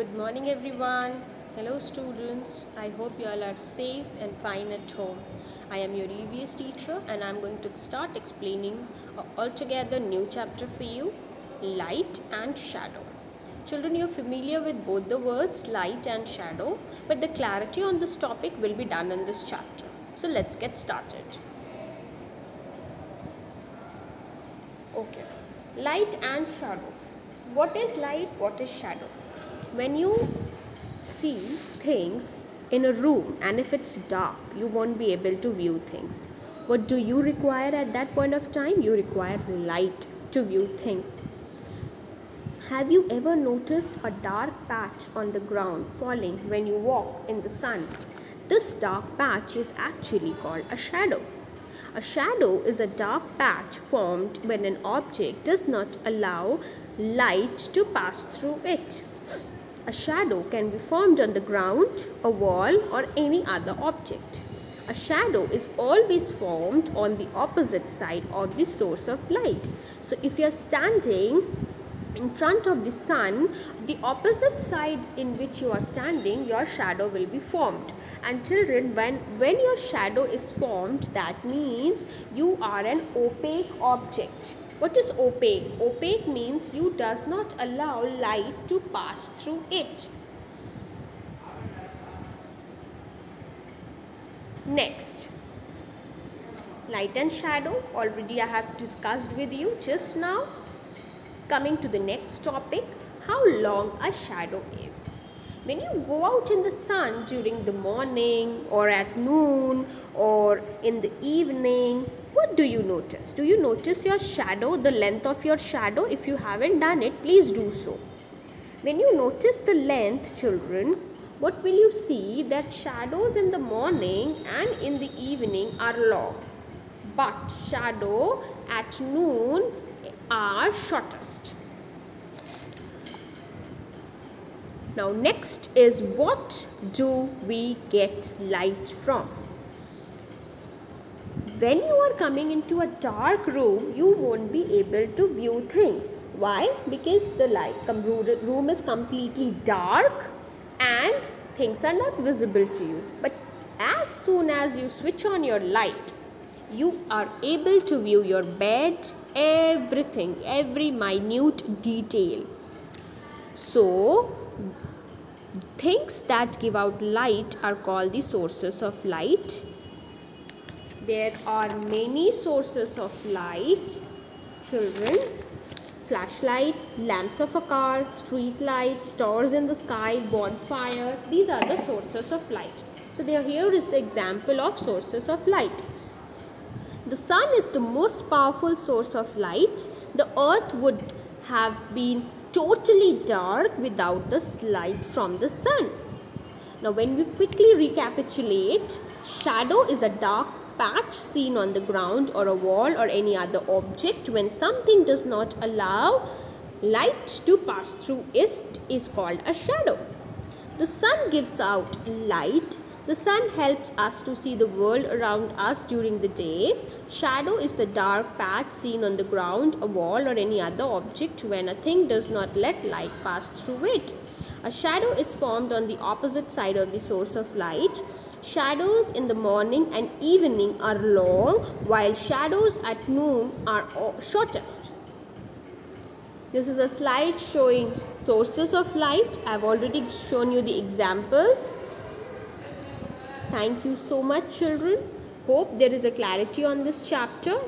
Good morning everyone. Hello students. I hope you all are safe and fine at home. I am your EVS teacher and I am going to start explaining a altogether new chapter for you, light and shadow. Children, you are familiar with both the words light and shadow, but the clarity on this topic will be done in this chapter. So let's get started. Okay. Light and shadow. What is light? What is shadow? When you see things in a room and if it's dark, you won't be able to view things. What do you require at that point of time? You require light to view things. Have you ever noticed a dark patch on the ground falling when you walk in the sun? This dark patch is actually called a shadow. A shadow is a dark patch formed when an object does not allow light to pass through it. A shadow can be formed on the ground, a wall, or any other object. A shadow is always formed on the opposite side of the source of light. So if you are standing in front of the sun, the opposite side in which you are standing, your shadow will be formed. And children, when your shadow is formed, that means you are an opaque object. What is opaque? Opaque means you does not allow light to pass through it. Next, light and shadow. Already I have discussed with you just now. Coming to the next topic, how long a shadow is. When you go out in the sun during the morning or at noon or in the evening, what do you notice? Do you notice your shadow, the length of your shadow? If you haven't done it, please do so. When you notice the length, children, what will you see? That shadows in the morning and in the evening are long, but shadow at noon are shortest. Now next is, what do we get light from? When you are coming into a dark room, you won't be able to view things. Why? Because the room is completely dark and things are not visible to you. But as soon as you switch on your light, you are able to view your bed, everything, every minute detail. So things that give out light are called the sources of light. There are many sources of light, children. Flashlight, lamps of a car, street light, stars in the sky, bonfire. These are the sources of light. So here is the example of sources of light. The sun is the most powerful source of light. The earth would have been totally dark without the light from the sun. Now when we quickly recapitulate, shadow is a dark patch seen on the ground or a wall or any other object when something does not allow light to pass through it is called a shadow. The sun gives out light. The sun helps us to see the world around us during the day. Shadow is the dark patch seen on the ground, a wall, or any other object when a thing does not let light pass through it. A shadow is formed on the opposite side of the source of light. Shadows in the morning and evening are long, while shadows at noon are shortest. This is a slide showing sources of light. I have already shown you the examples. Thank you so much, children. Hope there is a clarity on this chapter.